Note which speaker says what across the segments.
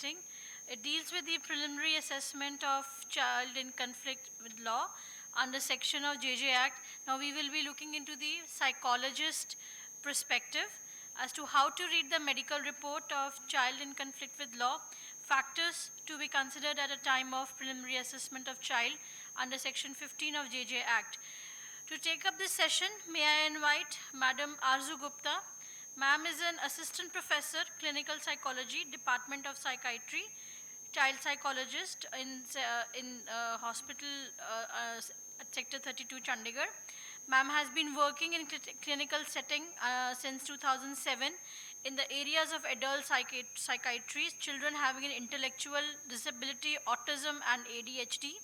Speaker 1: sitting. It deals with the preliminary assessment of child in conflict with law under section of JJ Act. Now we will be looking into the psychologist perspective as to how to read the medical report of child in conflict with law, factors to be considered at a time of preliminary assessment of child under section 15 of JJ Act. To take up this session, may I invite Madam Aarzoo Gupta. Ma'am is an assistant professor, clinical psychology, Department of Psychiatry, child psychologist in hospital at Sector 32, Chandigarh. Ma'am has been working in clinical setting since 2007 in the areas of adult psychiatry, children having an intellectual disability, autism, and ADHD.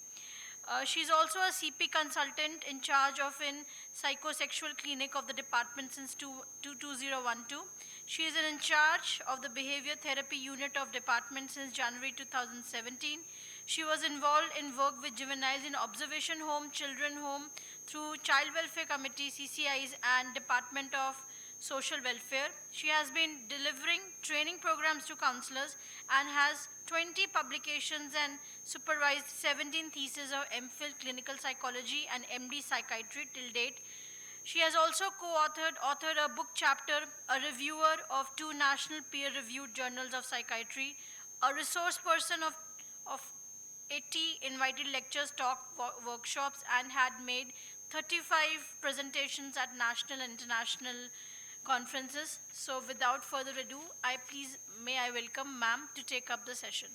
Speaker 1: She's also a CP consultant in charge of an psychosexual clinic of the department since 2012. She is in charge of the behavior therapy unit of department since January 2017. She was involved in work with juveniles in observation home, children home through Child Welfare Committee, CCIs, and Department of Social Welfare. She has been delivering training programs to counselors and has 20 publications and supervised 17 theses of MPhil Clinical Psychology and MD Psychiatry till date. She has also authored a book chapter, a reviewer of 2 national peer-reviewed journals of psychiatry, a resource person of 80 invited lectures, talk, workshops, and had made 35 presentations at national and international conferences. So without further ado, may I welcome ma'am to take up the session.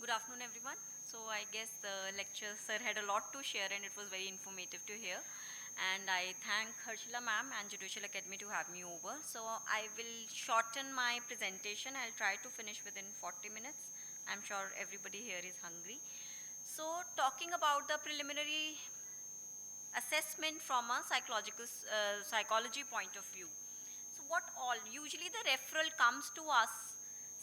Speaker 2: Good afternoon, everyone. So I guess the lecture sir had a lot to share and it was very informative to hear. And I thank Harshila ma'am and Judicial Academy to have me over. So I will shorten my presentation. I'll try to finish within 40 minutes. I'm sure everybody here is hungry. So talking about the preliminary assessment from a psychology point of view. So usually the referral comes to us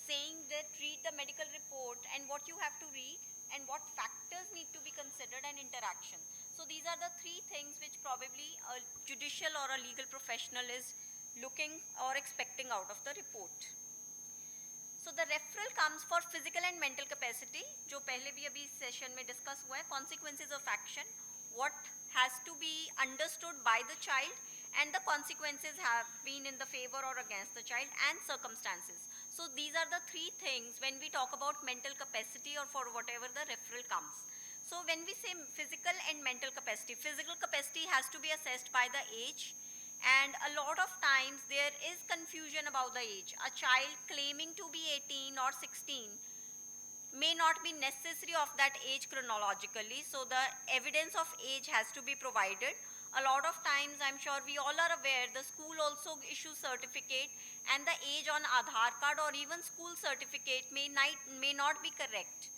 Speaker 2: saying that read the medical report and what you have to read and what factors need to be considered and interaction. So these are the 3 things which probably a judicial or a legal professional is looking or expecting out of the report. So the referral comes for physical and mental capacity, जो पहले भी अभी session में discuss हुआ है, consequences of action, what has to be understood by the child, and the consequences have been in the favor or against the child, and circumstances. So these are the 3 things when we talk about mental capacity or for whatever the referral comes. So when we say physical and mental capacity has to be assessed by the age, and a lot of times there is confusion about the age. A child claiming to be 18 or 16 may not be necessary of that age chronologically, so the evidence of age has to be provided. A lot of times, I'm sure we all are aware, the school also issues certificate and the age on Aadhaar card or even school certificate may not be correct.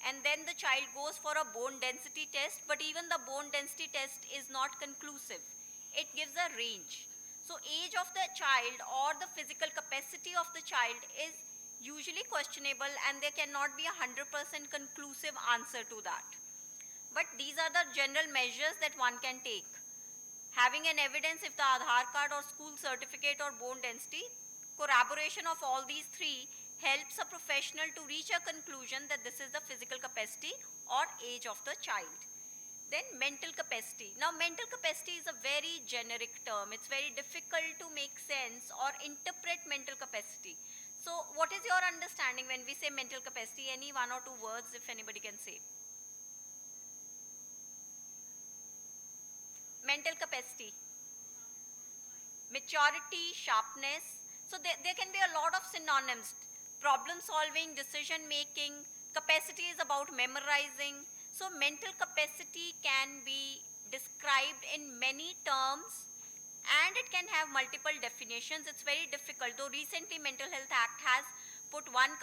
Speaker 2: And then the child goes for a bone density test, but even the bone density test is not conclusive. It gives a range. So age of the child or the physical capacity of the child is usually questionable and there cannot be a 100% conclusive answer to that. But these are the general measures that one can take. Having an evidence if the Aadhaar card or school certificate or bone density, corroboration of all these 3 helps a professional to reach a conclusion that this is the physical capacity or age of the child. Then mental capacity. Now mental capacity is a very generic term. It's very difficult to make sense or interpret mental capacity. So what is your understanding when we say mental capacity? Any 1 or 2 words if anybody can say. Mental capacity, maturity, sharpness. So there can be a lot of synonyms. Problem solving, decision making, capacity is about memorizing. So mental capacity can be described in many terms and it can have multiple definitions. It's very difficult, though recently Mental Health Act has put one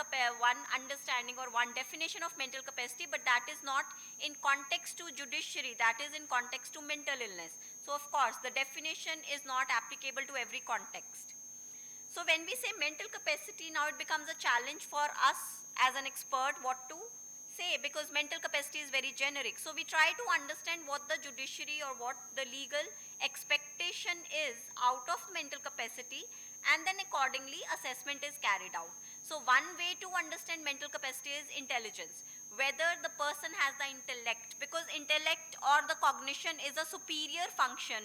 Speaker 2: understanding or one definition of mental capacity, but that is not in context to judiciary, that is in context to mental illness. So of course, the definition is not applicable to every context. So when we say mental capacity, now it becomes a challenge for us as an expert what to say, because mental capacity is very generic. So we try to understand what the judiciary or what the legal expectation is out of mental capacity, and then accordingly assessment is carried out. So one way to understand mental capacity is intelligence, whether the person has the intellect, because intellect or the cognition is a superior function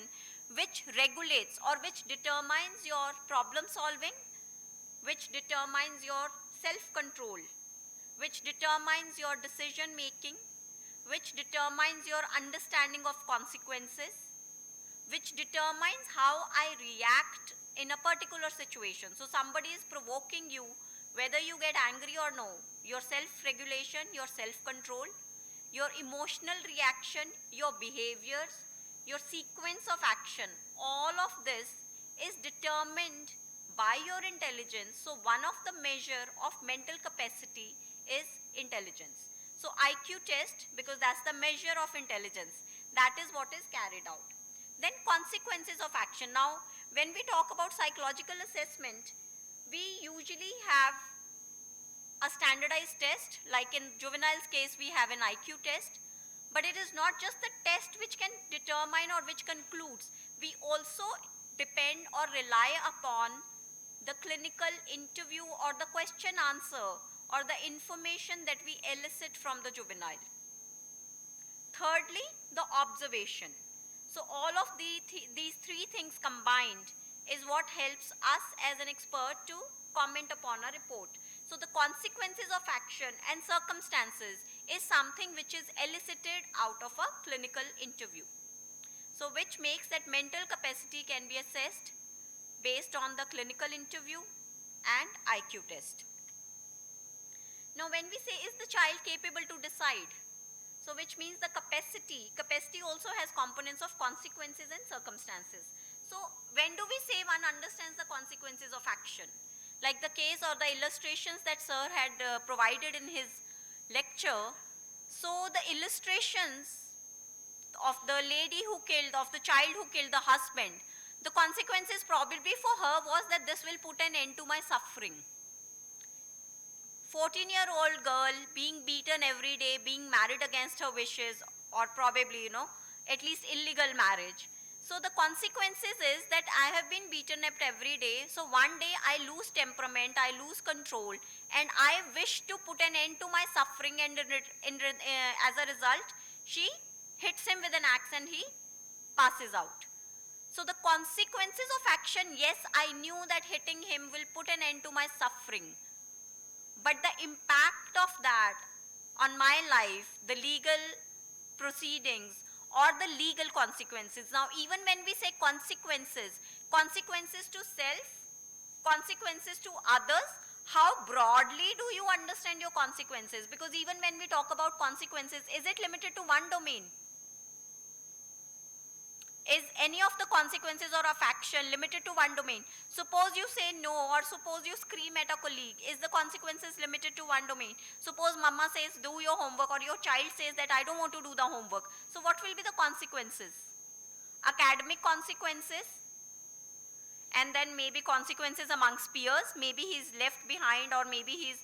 Speaker 2: which regulates or which determines your problem solving, which determines your self-control, which determines your decision making, which determines your understanding of consequences, which determines how I react in a particular situation. So somebody is provoking you, whether you get angry or no, your self-regulation, your self-control, your emotional reaction, your behaviors, your sequence of action, all of this is determined by your intelligence. So one of the measure of mental capacity is intelligence. So IQ test, because that's the measure of intelligence, that is what is carried out. Then consequences of action. Now, when we talk about psychological assessment, we usually have a standardized test, like in juveniles case we have an IQ test, but it is not just the test which can determine or which concludes. We also depend or rely upon the clinical interview or the question answer or the information that we elicit from the juvenile. Thirdly, the observation. So all of these three things combined is what helps us as an expert to comment upon a report. So the consequences of action and circumstances is something which is elicited out of a clinical interview. So which makes that mental capacity can be assessed based on the clinical interview and IQ test. Now when we say, is the child capable to decide? So which means the capacity also has components of consequences and circumstances. So when do we say one understands the consequences of action? Like the case or the illustrations that sir had provided in his lecture. So the illustrations of the lady who killed, of the child who killed the husband, the consequences probably for her was that this will put an end to my suffering. 14-year-old girl being beaten every day, being married against her wishes, or probably, at least illegal marriage. So the consequences is that I have been beaten up every day. So one day I lose temperament, I lose control, and I wish to put an end to my suffering, and as a result, she hits him with an axe and he passes out. So the consequences of action, yes, I knew that hitting him will put an end to my suffering. But the impact of that on my life, the legal proceedings or the legal consequences. Now, even when we say consequences, consequences to self, consequences to others, how broadly do you understand your consequences? Because even when we talk about consequences, is it limited to one domain? Is any of the consequences or of action limited to one domain? Suppose you say no, or suppose you scream at a colleague. Is the consequences limited to one domain? Suppose mama says do your homework, or your child says that I don't want to do the homework. So what will be the consequences? Academic consequences, and then maybe consequences amongst peers. Maybe he's left behind, or maybe he's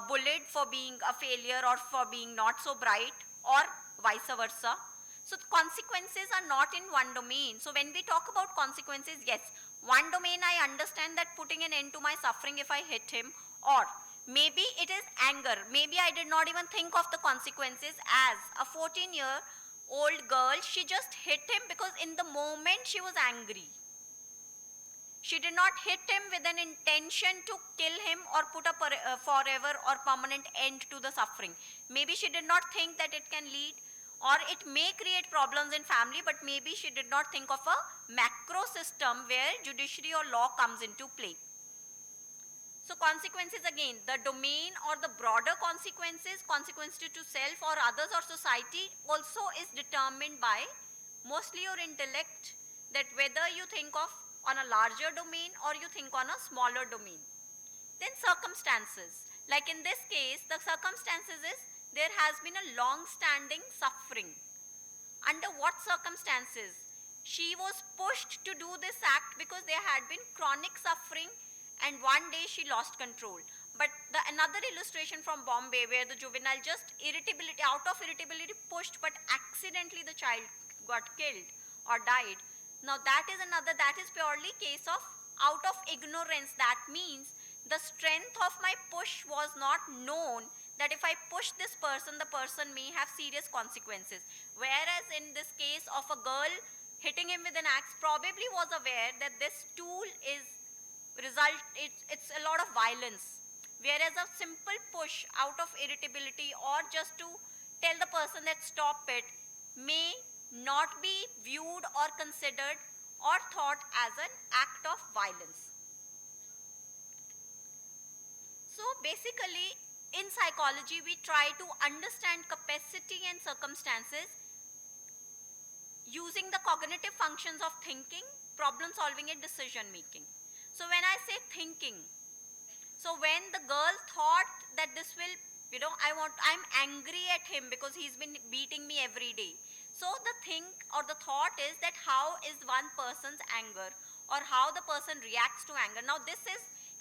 Speaker 2: bullied for being a failure or for being not so bright, or vice versa. So consequences are not in one domain. So when we talk about consequences, yes, one domain I understand that putting an end to my suffering if I hit him, or maybe it is anger. Maybe I did not even think of the consequences. As a 14-year-old girl, she just hit him because in the moment she was angry. She did not hit him with an intention to kill him or put a forever or permanent end to the suffering. Maybe she did not think that it can lead, or it may create problems in family, but maybe she did not think of a macro system where judiciary or law comes into play. So consequences, again, the domain or the broader consequences, consequences to self or others or society, also is determined by mostly your intellect, that whether you think of on a larger domain or you think on a smaller domain. Then circumstances, like in this case, the circumstances is there has been a long-standing suffering. Under what circumstances? She was pushed to do this act because there had been chronic suffering, and one day she lost control. But another illustration from Bombay where the juvenile just irritability, out of irritability pushed, but accidentally the child got killed or died. Now that is another, that is purely case of out of ignorance. That means the strength of my push was not known, that if I push this person, the person may have serious consequences. Whereas in this case of a girl hitting him with an axe, probably was aware that this tool is it's a lot of violence. Whereas a simple push out of irritability or just to tell the person that stop it may not be viewed or considered or thought as an act of violence. So basically, in psychology, we try to understand capacity and circumstances using the cognitive functions of thinking, problem solving, and decision making. So when I say thinking, so when the girl thought that this will, I'm angry at him because he's been beating me every day. So the think or the thought is that how is one person's anger or how the person reacts to anger. Now this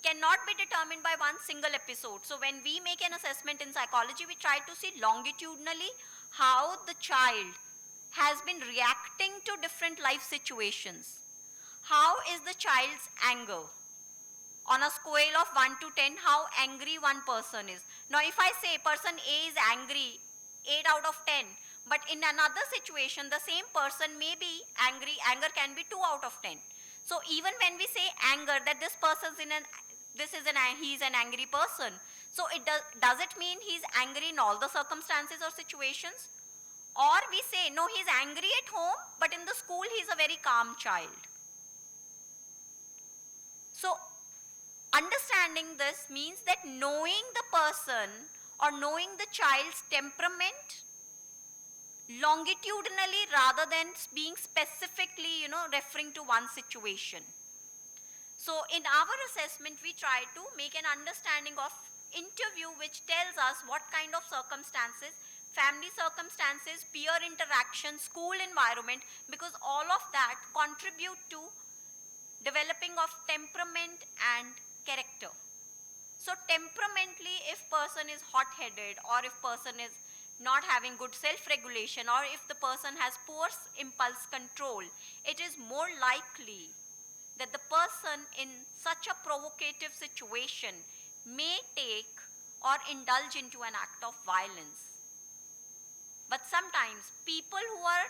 Speaker 2: cannot be determined by one single episode. So when we make an assessment in psychology, we try to see longitudinally how the child has been reacting to different life situations. How is the child's anger? On a scale of 1 to 10, how angry one person is. Now if I say person A is angry, 8 out of 10, but in another situation, the same person may be angry, anger can be 2 out of 10. So even when we say anger, that this person's he's an angry person. So does it mean he's angry in all the circumstances or situations? Or we say, no, he's angry at home, but in the school he's a very calm child. So understanding this means that knowing the person or knowing the child's temperament longitudinally rather than being specifically, referring to one situation. So in our assessment, we try to make an understanding of interview which tells us what kind of circumstances, family circumstances, peer interaction, school environment, because all of that contribute to developing of temperament and character. So temperamentally, if person is hot-headed or if person is not having good self-regulation or if the person has poor impulse control, it is more likely that the person in such a provocative situation may take or indulge into an act of violence. But sometimes people who are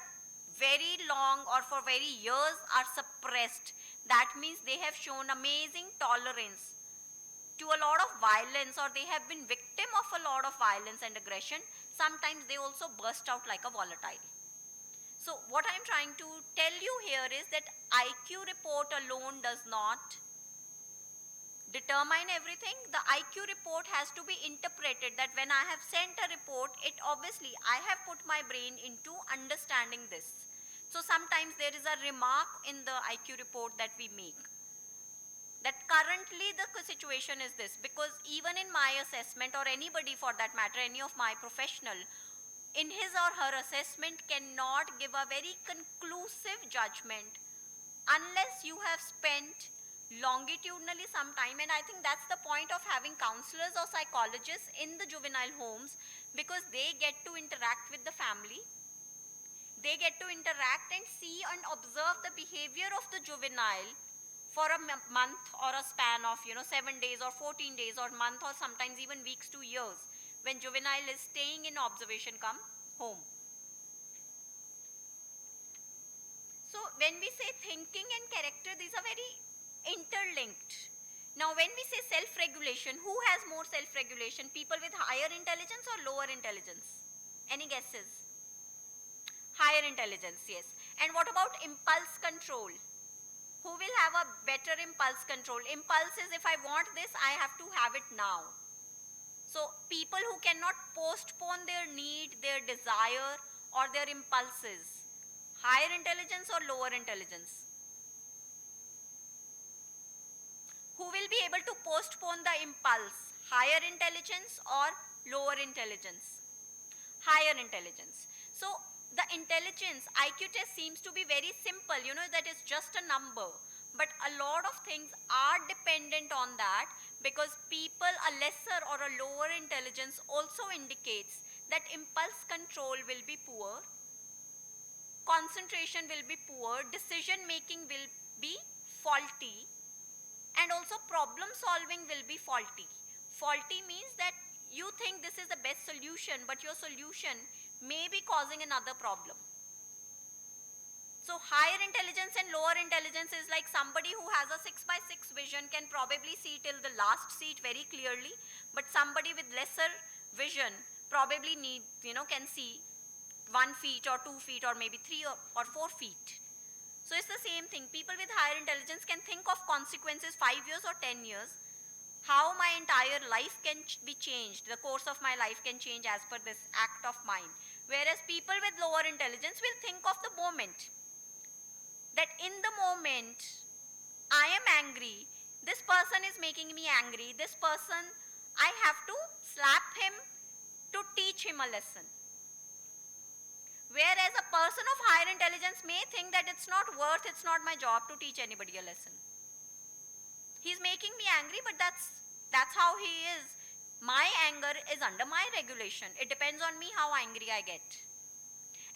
Speaker 2: very long or for very years are suppressed, that means they have shown amazing tolerance to a lot of violence or they have been victim of a lot of violence and aggression. Sometimes they also burst out like a volatile. So what I'm trying to tell you here is that IQ report alone does not determine everything. The IQ report has to be interpreted that when I have sent a report, it obviously, I have put my brain into understanding this. So sometimes there is a remark in the IQ report that we make, that currently the situation is this, because even in my assessment or anybody for that matter, any of my professional, in his or her assessment cannot give a very conclusive judgment unless you have spent longitudinally some time. And I think that's the point of having counselors or psychologists in the juvenile homes, because they get to interact with the family. They get to interact and see and observe the behavior of the juvenile for a month or a span of 7 days or 14 days or month or sometimes even weeks to years, when juvenile is staying in observation come home. So when we say thinking and character, these are very interlinked. Now when we say self-regulation, who has more self-regulation? People with higher intelligence or lower intelligence? Any guesses? Higher intelligence, yes. And what about impulse control? Who will have a better impulse control? Impulse is, if I want this, I have to have it now. So people who cannot postpone their need, their desire or their impulses, higher intelligence or lower intelligence? Who will be able to postpone the impulse, higher intelligence or lower intelligence? Higher intelligence. So the intelligence IQ test seems to be very simple, that is just a number. But a lot of things are dependent on that, because people a lesser or a lower intelligence also indicates that impulse control will be poor, concentration will be poor, decision making will be faulty, and also problem solving will be faulty. Faulty means that you think this is the best solution, but your solution may be causing another problem. So higher intelligence and lower intelligence is like somebody who has a 6x6 vision can probably see till the last seat very clearly, but somebody with lesser vision probably can see 1 feet or 2 feet or maybe 3 or 4 feet. So it's the same thing. People with higher intelligence can think of consequences 5 years or 10 years, how my entire life can be changed, the course of my life can change as per this act of mine. Whereas people with lower intelligence will think of the moment, that in the moment I am angry, this person is making me angry, this person, I have to slap him to teach him a lesson. Whereas a person of higher intelligence may think that it's not my job to teach anybody a lesson. He's making me angry, but that's how he is. My anger is under my regulation. It depends on me how angry I get.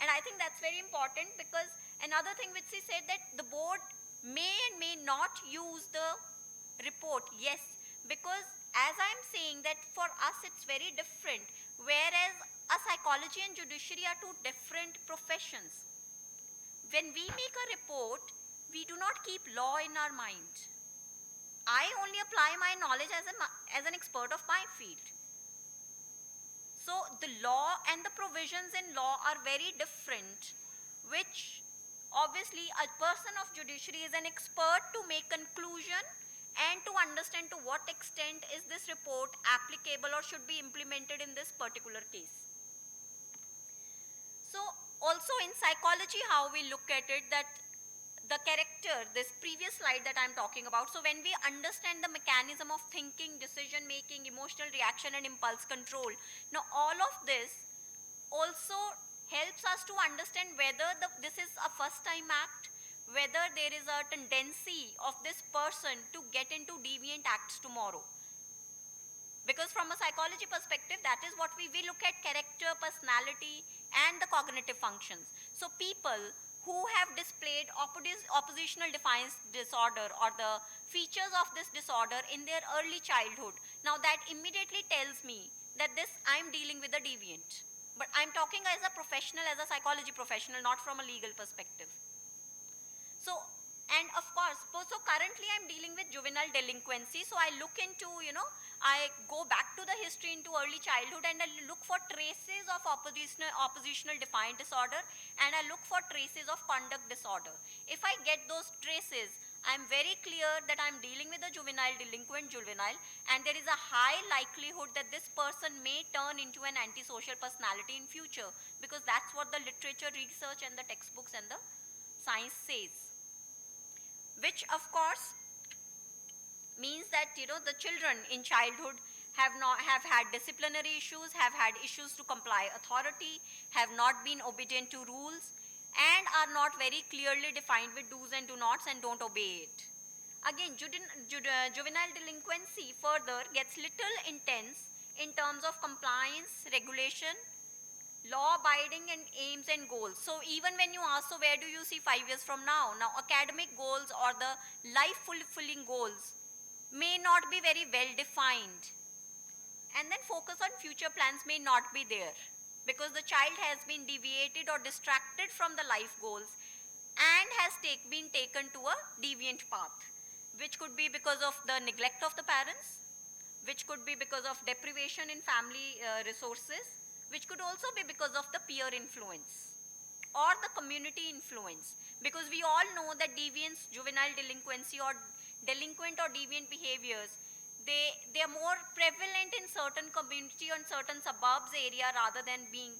Speaker 2: And I think that's very important, because another thing which she said, that the board may and may not use the report. Yes, because as I'm saying that for us it's very different, whereas a psychology and judiciary are two different professions. When we make a report, we do not keep law in our mind. I only apply my knowledge as an expert of my field. So the law and the provisions in law are very different, which obviously a person of judiciary is an expert to make conclusion and to understand to what extent is this report applicable or should be implemented in this particular case. So also in psychology, how we look at it, that the character, this previous slide that I'm talking about, so when we understand the mechanism of thinking, decision making, emotional reaction and impulse control, now all of this also helps us to understand whether this is a first time act, whether there is a tendency of this person to get into deviant acts tomorrow. Because from a psychology perspective, that is what we look at: character, personality and the cognitive functions. So people who have displayed oppositional defiance disorder or the features of this disorder in their early childhood, now that immediately tells me that this I'm dealing with a deviant. But I'm talking as a professional, as a psychology professional, not from a legal perspective. So, and of course, so currently I'm dealing with juvenile delinquency. So I look into, I go back to the history into early childhood and I look for traces of oppositional defiant disorder, and I look for traces of conduct disorder. If I get those traces, I'm very clear that I'm dealing with a delinquent juvenile, and there is a high likelihood that this person may turn into an antisocial personality in future, because that's what the literature, research and the textbooks and the science says. Which of course means that the children in childhood have had disciplinary issues, have had issues to comply authority, have not been obedient to rules, and are not very clearly defined with do's and do nots and don't obey it. Again, juvenile delinquency further gets little intense in terms of compliance, regulation, law abiding and aims and goals. So even when you ask, so where do you see 5 years from now? Now academic goals or the life fulfilling goals may not be very well defined. And then focus on future plans may not be there, because the child has been deviated or distracted from the life goals and has been taken to a deviant path, which could be because of the neglect of the parents, which could be because of deprivation in family resources, which could also be because of the peer influence or the community influence. Because we all know that deviance, juvenile delinquency or delinquent or deviant behaviors, they are more prevalent in certain community or certain suburbs area rather than being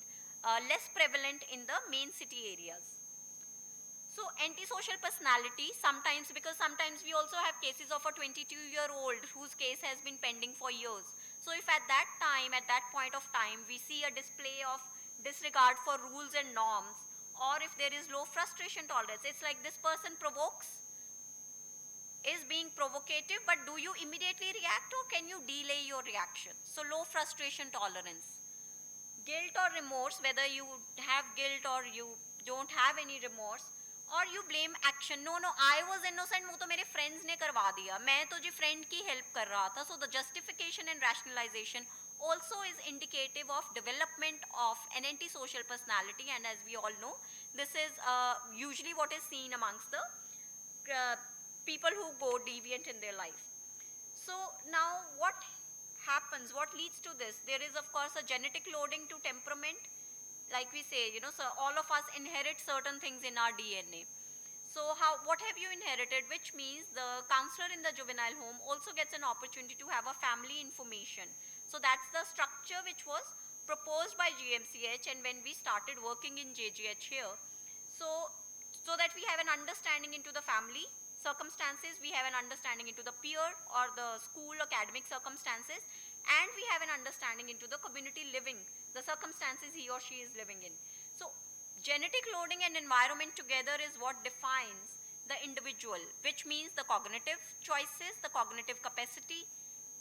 Speaker 2: less prevalent in the main city areas. So antisocial personality, sometimes, because sometimes we also have cases of a 22-year-old whose case has been pending for years. So if at that time, at that point of time, we see a display of disregard for rules and norms, or if there is low frustration tolerance. It's like this person is being provocative, but do you immediately react or can you delay your reaction? So low frustration tolerance. Guilt or remorse, whether you have guilt or you don't have any remorse, or you blame action. No, I was innocent, वो तो मेरे friends ने करवा दिया, मैं तो जी friend की help कर रहा था. So the justification and rationalization also is indicative of development of an antisocial personality, and as we all know, this is usually what is seen amongst the people who go deviant in their life. So now what happens, what leads to this? There is of course a genetic loading to temperament, like we say, so all of us inherit certain things in our DNA. So what have you inherited? Which means the counselor in the juvenile home also gets an opportunity to have a family information. So that's the structure which was proposed by GMCH, and when we started working in JGH here, so that we have an understanding into the family circumstances, we have an understanding into the peer or the school academic circumstances, and we have an understanding into the community living, the circumstances he or she is living in. So genetic loading and environment together is what defines the individual, which means the cognitive choices, the cognitive capacity,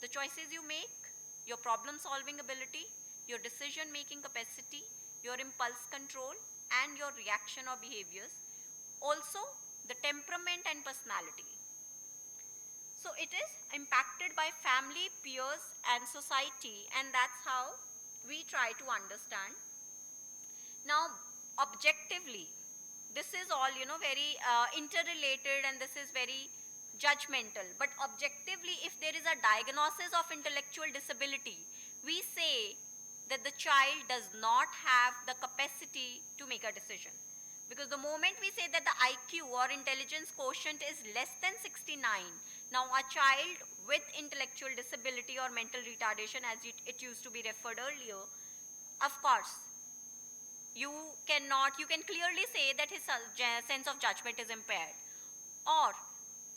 Speaker 2: the choices you make, your problem solving ability, your decision making capacity, your impulse control, and your reaction or behaviors. Also the temperament and personality. So it is impacted by family, peers, and society, and that's how we try to understand. Now, objectively, this is all, very interrelated, and this is very judgmental. But objectively, if there is a diagnosis of intellectual disability, we say that the child does not have the capacity to make a decision. Because the moment we say that the IQ or intelligence quotient is less than 69, now a child with intellectual disability or mental retardation, as it used to be referred earlier, of course, you can clearly say that his sense of judgment is impaired. Or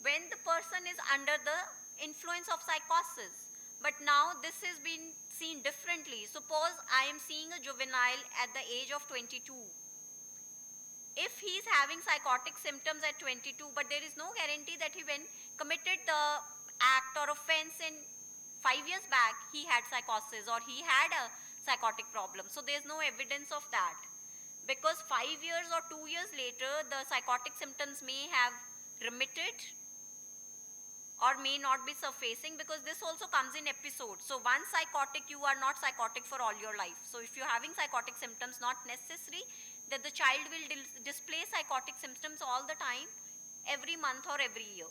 Speaker 2: when the person is under the influence of psychosis, but now this has been seen differently. Suppose I am seeing a juvenile at the age of 22. If he is having psychotic symptoms at 22, but there is no guarantee that he, when committed the act or offense in 5 years back, he had psychosis or he had a psychotic problem. So there is no evidence of that. Because 5 years or 2 years later, the psychotic symptoms may have remitted or may not be surfacing, because this also comes in episodes. So once psychotic, you are not psychotic for all your life. So if you're having psychotic symptoms, not necessary that the child will display psychotic symptoms all the time, every month or every year.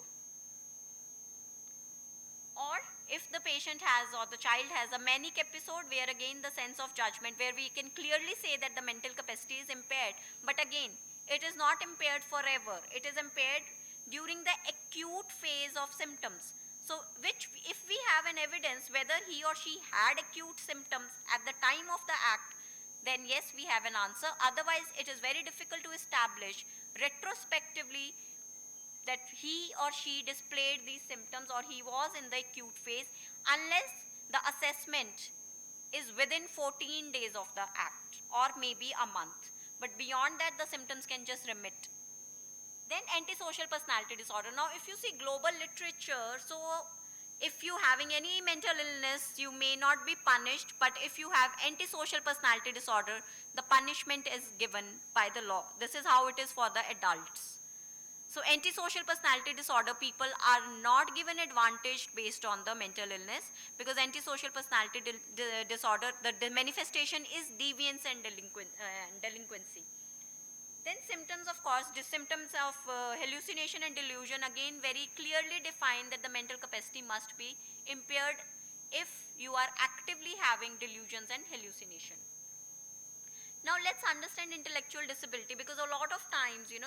Speaker 2: Or if the patient has or the child has a manic episode, where again the sense of judgment, where we can clearly say that the mental capacity is impaired, but again, it is not impaired forever. It is impaired during the acute phase of symptoms. So which, if we have an evidence whether he or she had acute symptoms at the time of the act, then yes, we have an answer. Otherwise, it is very difficult to establish retrospectively that he or she displayed these symptoms or he was in the acute phase, unless the assessment is within 14 days of the act or maybe a month. But beyond that, the symptoms can just remit. Then antisocial personality disorder. Now, if you see global literature, so if you having any mental illness, you may not be punished, but if you have antisocial personality disorder, the punishment is given by the law. This is how it is for the adults. So antisocial personality disorder people are not given advantage based on the mental illness, because antisocial personality disorder, the manifestation is deviance and delinquency. Then symptoms, of course, the symptoms of hallucination and delusion, again very clearly define that the mental capacity must be impaired if you are actively having delusions and hallucination. Now let's understand intellectual disability, because a lot of times, you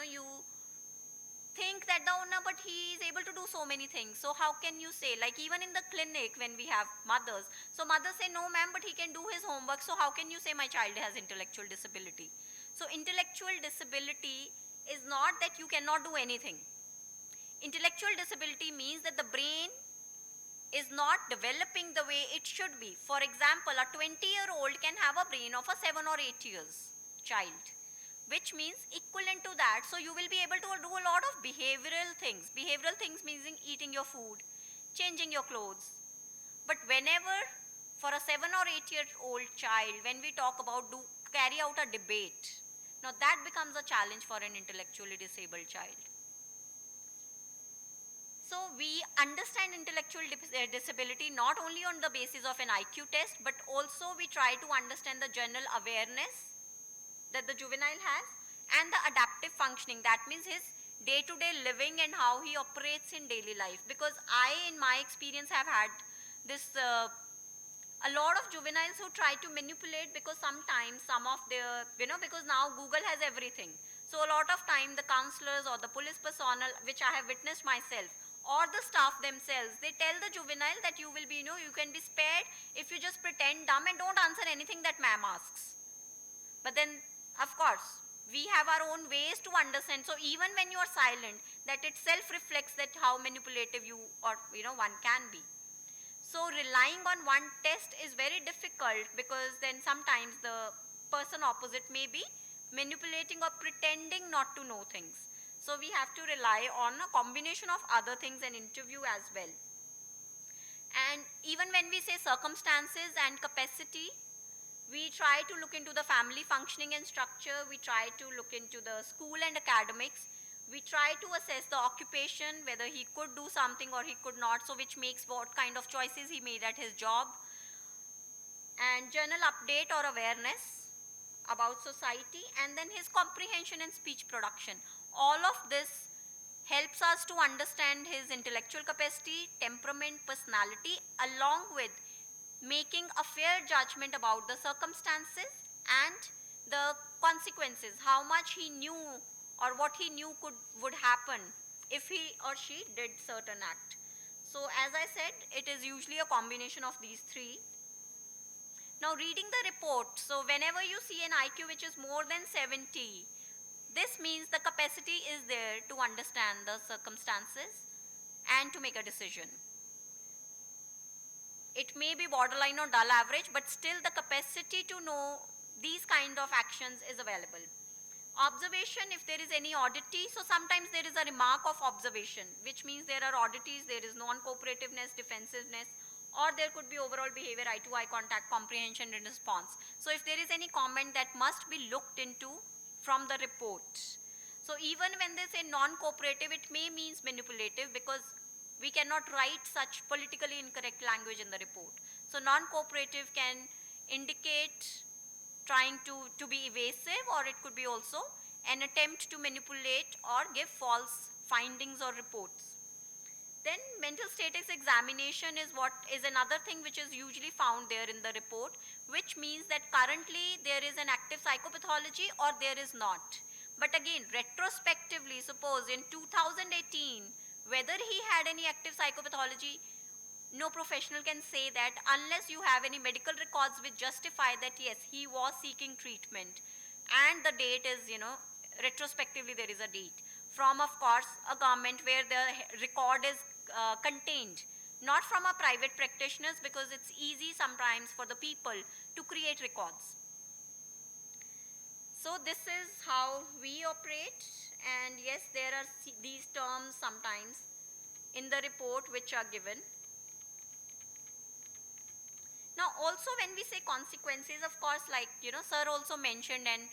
Speaker 2: think that, oh no, but he is able to do so many things. So how can you say, like even in the clinic when we have mothers, so mothers say, no ma'am, but he can do his homework. So how can you say my child has intellectual disability? So intellectual disability is not that you cannot do anything. Intellectual disability means that the brain is not developing the way it should be. For example, a 20-year-old can have a brain of a 7 or 8 years child. which means equivalent to that. So you will be able to do a lot of behavioral things. Behavioral things meaning eating your food, changing your clothes. But whenever for a 7 or 8 year old child, when we talk about carry out a debate, now that becomes a challenge for an intellectually disabled child. So we understand intellectual disability not only on the basis of an IQ test, but also we try to understand the general awareness that the juvenile has and the adaptive functioning. That means his day-to-day living and how he operates in daily life. Because I, in my experience, have had this a lot of juveniles who try to manipulate, because sometimes some of their, because now Google has everything. So a lot of time the counselors or the police personnel, which I have witnessed myself, or the staff themselves, they tell the juvenile that you will be, you can be spared if you just pretend dumb and don't answer anything that ma'am asks. But then, of course, we have our own ways to understand. So even when you are silent, that itself reflects that how manipulative you or one can be. So relying on one test is very difficult, because then sometimes the person opposite may be manipulating or pretending not to know things. So we have to rely on a combination of other things and interview as well. And even when we say circumstances and capacity, we try to look into the family functioning and structure. We try to look into the school and academics. We try to assess the occupation, whether he could do something or he could not, so which makes what kind of choices he made at his job. And general update or awareness about society, and then his comprehension and speech production. All of this helps us to understand his intellectual capacity, temperament, personality, along with making a fair judgment about the circumstances and the consequences, how much he knew or what he knew would happen if he or she did certain act. So as I said, it is usually a combination of these three. Now reading the report, so whenever you see an IQ which is more than 70, this means the capacity is there to understand the circumstances and to make a decision. It may be borderline or dull average, but still the capacity to know these kind of actions is available. Observation, if there is any oddity, so sometimes there is a remark of observation, which means there are oddities, there is non-cooperativeness, defensiveness, or there could be overall behavior, eye-to-eye contact, comprehension and response. So if there is any comment that must be looked into from the report. So even when they say non-cooperative, it may means manipulative, because we cannot write such politically incorrect language in the report. So non-cooperative can indicate trying to be evasive, or it could be also an attempt to manipulate or give false findings or reports. Then mental status examination is another thing which is usually found there in the report, which means that currently there is an active psychopathology or there is not. But again, retrospectively, suppose in 2018, whether he had any active psychopathology, no professional can say that unless you have any medical records which justify that yes, he was seeking treatment, and the date is, retrospectively there is a date from, of course, a government where the record is contained, not from a private practitioners, because it's easy sometimes for the people to create records. So this is how we operate, and yes, there are these terms sometimes in the report which are given. Now also when we say consequences, of course, like sir also mentioned, and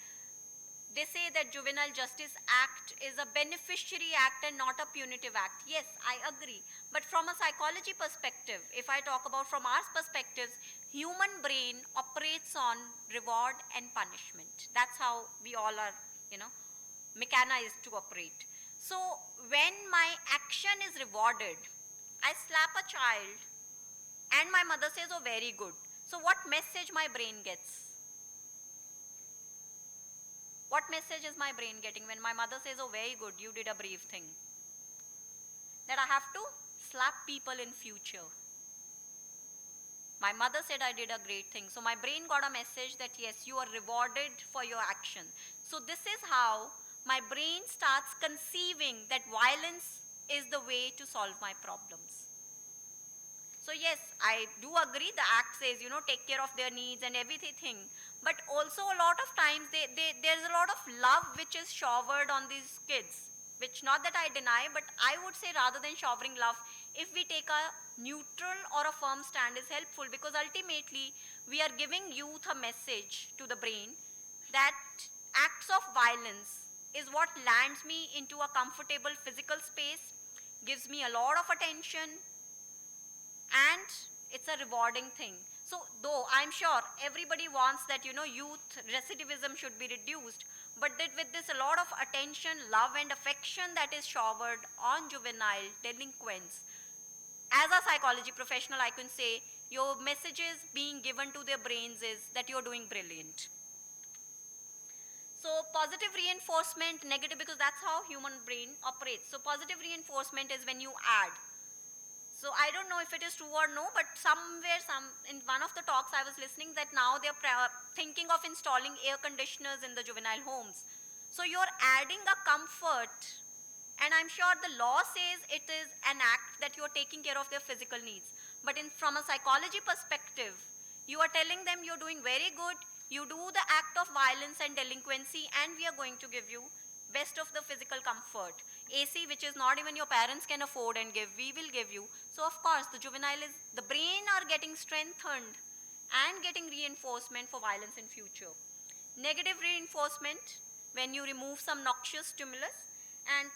Speaker 2: they say that Juvenile Justice Act is a beneficiary act and not a punitive act. Yes, I agree. But from a psychology perspective, if I talk about from our perspectives, human brain operates on reward and punishment. That's how we all are, mechanized to operate. So when my action is rewarded, I slap a child and my mother says, oh, very good. So what message my brain gets? What message is my brain getting when my mother says, oh, very good, you did a brave thing? That I have to slap people in future. My mother said I did a great thing. So my brain got a message that yes, you are rewarded for your action. So this is how my brain starts conceiving that violence is the way to solve my problems. So yes, I do agree the act says, take care of their needs and everything. But also a lot of times there's a lot of love which is showered on these kids, which not that I deny, but I would say rather than showering love, if we take a neutral or a firm stand is helpful, because ultimately we are giving youth a message to the brain that acts of violence is what lands me into a comfortable physical space, gives me a lot of attention, and it's a rewarding thing. So though I'm sure everybody wants that, youth recidivism should be reduced, but that with this a lot of attention, love and affection that is showered on juvenile delinquents, as a psychology professional I can say your messages being given to their brains is that you're doing brilliant. So positive reinforcement, negative, because that's how human brain operates. So positive reinforcement is when you add. So I don't know if it is true or no, but in one of the talks I was listening that now they're thinking of installing air conditioners in the juvenile homes. So you're adding a comfort, and I'm sure the law says it is an act that you're taking care of their physical needs. But from a psychology perspective, you are telling them you're doing very good, you do the act of violence and delinquency, and we are going to give you best of the physical comfort. AC, which is not even your parents can afford and give, we will give you. So of course, the brain are getting strengthened and getting reinforcement for violence in future. Negative reinforcement, when you remove some noxious stimulus, and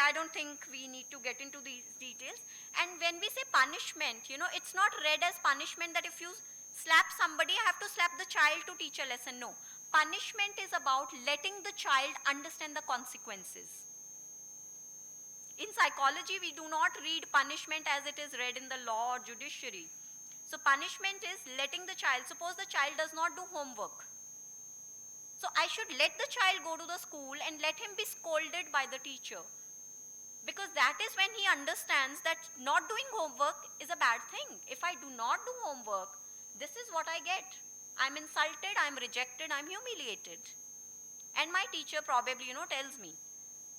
Speaker 2: I don't think we need to get into these details. And when we say punishment, it's not read as punishment that if you slap somebody, I have to slap the child to teach a lesson. No. Punishment is about letting the child understand the consequences. In psychology, we do not read punishment as it is read in the law or judiciary. So punishment is letting the child, suppose the child does not do homework. So I should let the child go to the school and let him be scolded by the teacher. Because that is when he understands that not doing homework is a bad thing. If I do not do homework, this is what I get. I'm insulted, I'm rejected, I'm humiliated. And my teacher probably, tells me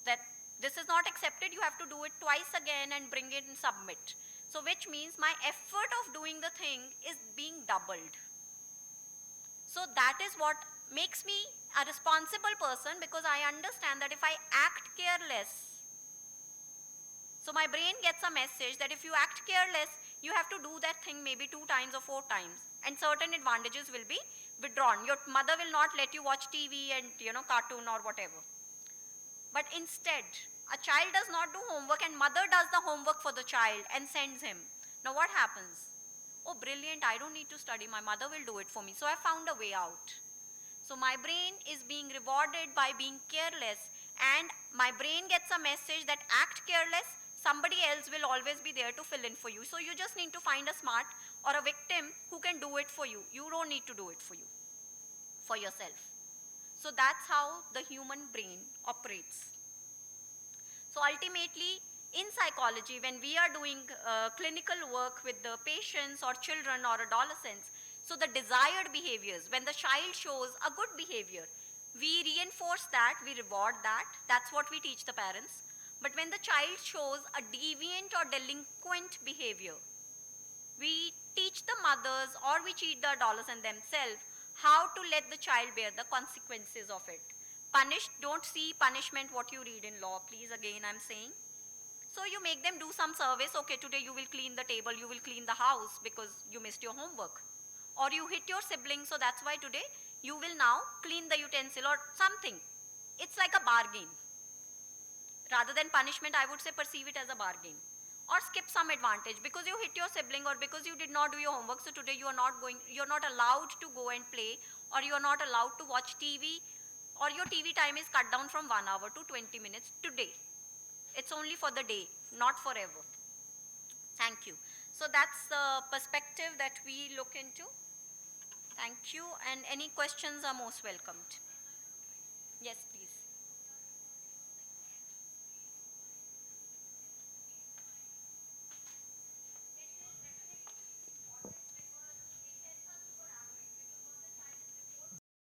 Speaker 2: that this is not accepted, you have to do it twice again and bring it and submit. So which means my effort of doing the thing is being doubled. So that is what makes me a responsible person, because I understand that if I act careless, so my brain gets a message that if you act careless, you have to do that thing maybe 2 times or 4 times, and certain advantages will be withdrawn. Your mother will not let you watch TV and cartoon or whatever. But instead, a child does not do homework and mother does the homework for the child and sends him. Now what happens? Oh, brilliant, I don't need to study, my mother will do it for me. So I found a way out. So my brain is being rewarded by being careless, and my brain gets a message that act careless, somebody else will always be there to fill in for you. So you just need to find a smart or a victim who can do it for you. You don't need to do it for yourself. So that's how the human brain operates. So ultimately, in psychology, when we are doing clinical work with the patients or children or adolescents, so the desired behaviors, when the child shows a good behavior, we reinforce that, we reward that. That's what we teach the parents. But when the child shows a deviant or delinquent behavior, we teach the mothers or we teach the adolescent themselves how to let the child bear the consequences of it. Don't see punishment what you read in law, please, again I'm saying. So you make them do some service. Okay, today you will clean the table, you will clean the house because you missed your homework. Or you hit your sibling, so that's why today you will now clean the utensil or something. It's like a bargain. Rather than punishment, I would say perceive it as a bargain. Or skip some advantage because you hit your sibling or because you did not do your homework, so today you're not allowed to go and play, or you're not allowed to watch TV, or your TV time is cut down from 1 hour to 20 minutes today. It's only for the day, not forever. Thank you. So that's the perspective that we look into. Thank you, and any questions are most welcomed.